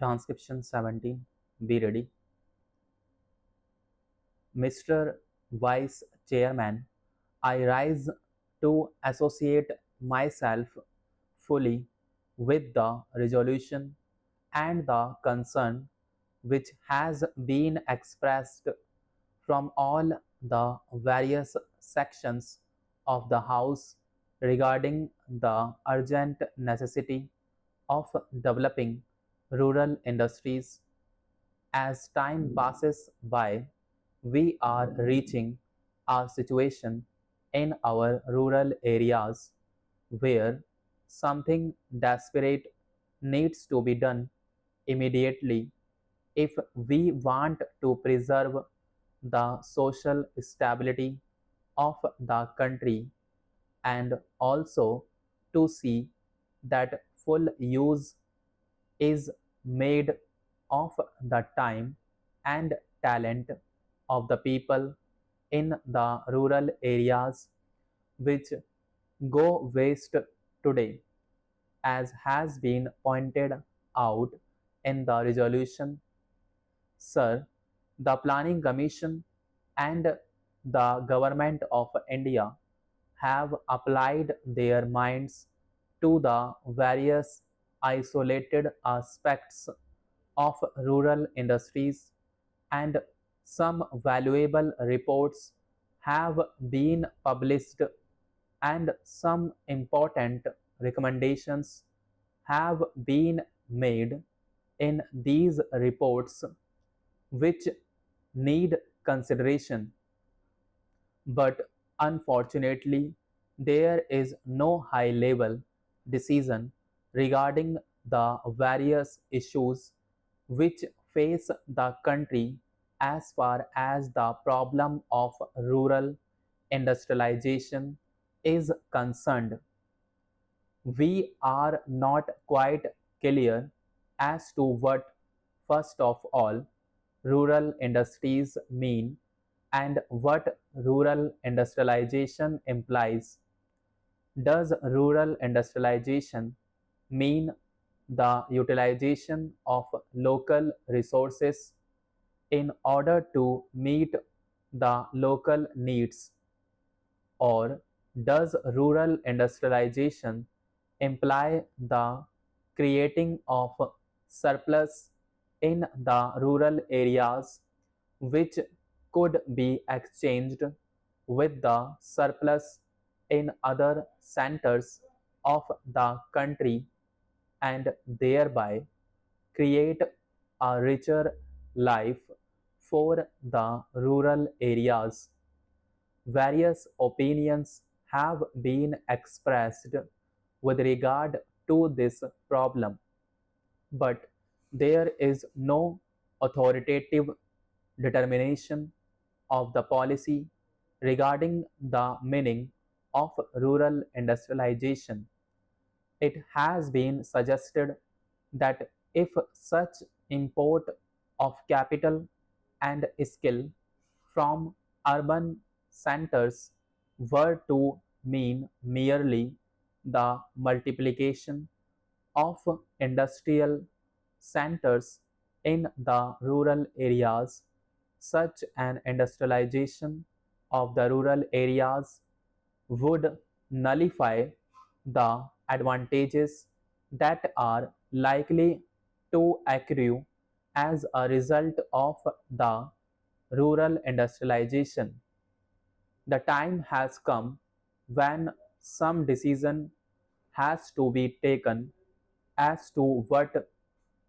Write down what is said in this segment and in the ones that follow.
Transcription 17. Be ready. Mr. Vice Chairman, I rise to associate myself fully with the resolution and the concern which has been expressed from all the various sections of the House regarding the urgent necessity of developing rural industries. As time passes by, we are reaching a situation in our rural areas where something desperate needs to be done immediately if we want to preserve the social stability of the country and also to see that full use is made of the time and talent of the people in the rural areas which go waste today, as has been pointed out in the resolution. Sir, the Planning Commission and the Government of India have applied their minds to the various isolated aspects of rural industries, and some valuable reports have been published and some important recommendations have been made in these reports which need consideration. But unfortunately, there is no high level decision regarding the various issues which face the country as far as the problem of rural industrialization is concerned. We are not quite clear as to what, first of all, rural industries mean and what rural industrialization implies. Does rural industrialization mean the utilization of local resources in order to meet the local needs? Or does rural industrialization imply the creating of surplus in the rural areas which could be exchanged with the surplus in other centers of the country and thereby create a richer life for the rural areas? Various opinions have been expressed with regard to this problem, but there is no authoritative determination of the policy regarding the meaning of rural industrialization. It has been suggested that if such import of capital and skill from urban centers were to mean merely the multiplication of industrial centers in the rural areas, such an industrialization of the rural areas would nullify the advantages that are likely to accrue as a result of the rural industrialization. The time has come when some decision has to be taken as to what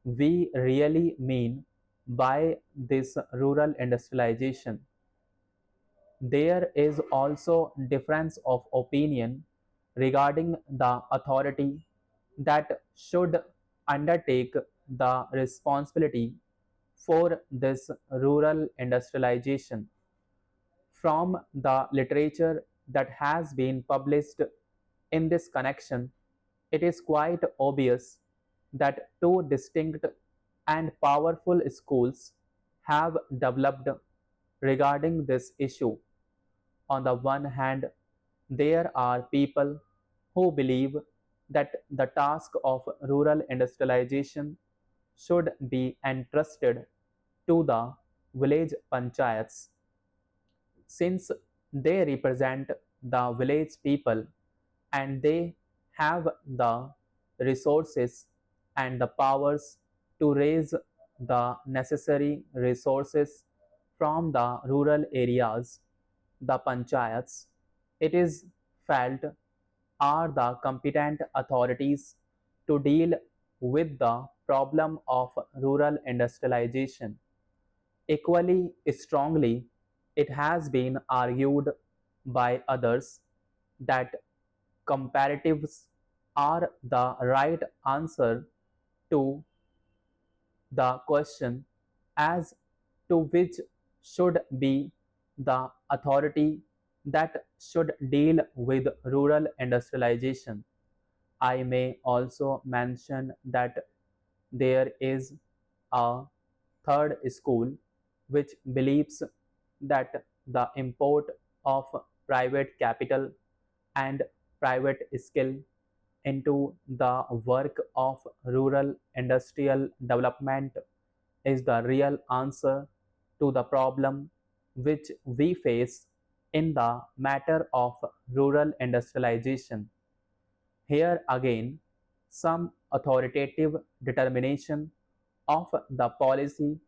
we really mean by this rural industrialization. There is also difference of opinion regarding the authority that should undertake the responsibility for this rural industrialization. From the literature that has been published in this connection, it is quite obvious that two distinct and powerful schools have developed regarding this issue. On the one hand, there are people who believe that the task of rural industrialization should be entrusted to the village panchayats since they represent the village people and they have the resources and the powers to raise the necessary resources from the rural areas. The panchayats, it is felt, are the competent authorities to deal with the problem of rural industrialization. Equally strongly, it has been argued by others that comparatives are the right answer to the question as to which should be the authority that should deal with rural industrialization. I may also mention that there is a third school which believes that the import of private capital and private skill into the work of rural industrial development is the real answer to the problem which we face in the matter of rural industrialization. Here again, some authoritative determination of the policy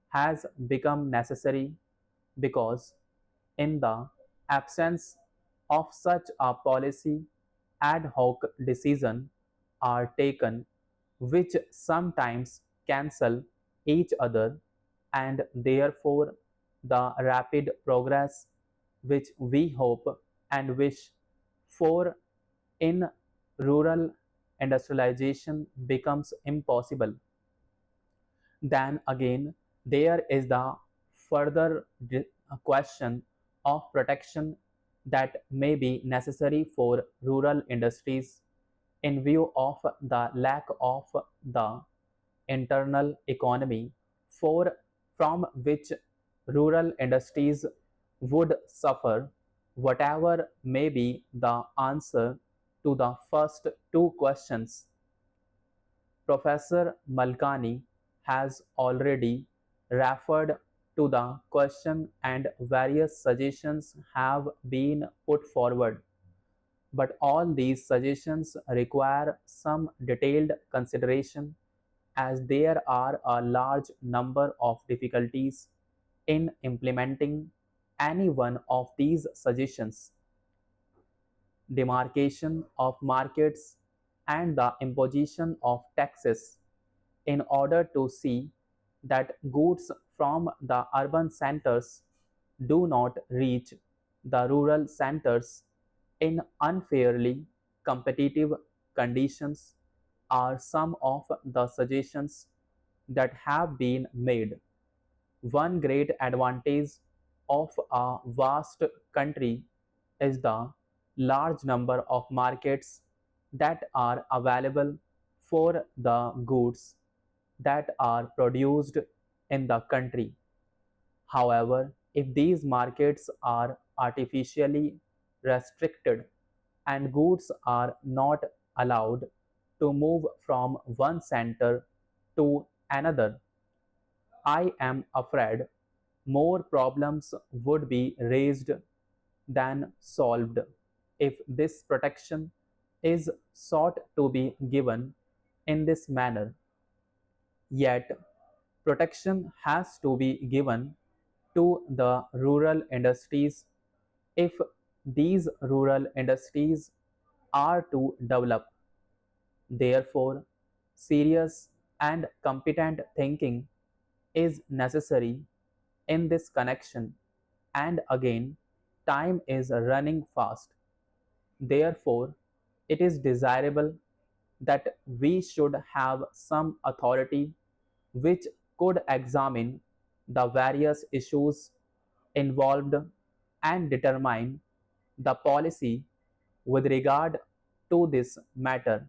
has become necessary because, in the absence of such a policy, ad hoc decisions are taken which sometimes cancel each other, and therefore the rapid progress which we hope and wish for in rural industrialization becomes impossible. Then again, there is the further question of protection that may be necessary for rural industries in view of the lack of the internal economy for from which rural industries would suffer. Whatever may be the answer to the first two questions, Professor Malkani has already referred to the question and various suggestions have been put forward. But all these suggestions require some detailed consideration as there are a large number of difficulties in implementing any one of these suggestions. Demarcation of markets and the imposition of taxes in order to see that goods from the urban centers do not reach the rural centers in unfairly competitive conditions are some of the suggestions that have been made. One great advantage of a vast country is the large number of markets that are available for the goods that are produced in the country. However, if these markets are artificially restricted and goods are not allowed to move from one center to another, I am afraid more problems would be raised than solved if this protection is sought to be given in this manner. Yet, protection has to be given to the rural industries if these rural industries are to develop. Therefore, serious and competent thinking is necessary in this connection, and again, time is running fast. Therefore, it is desirable that we should have some authority which could examine the various issues involved and determine the policy with regard to this matter.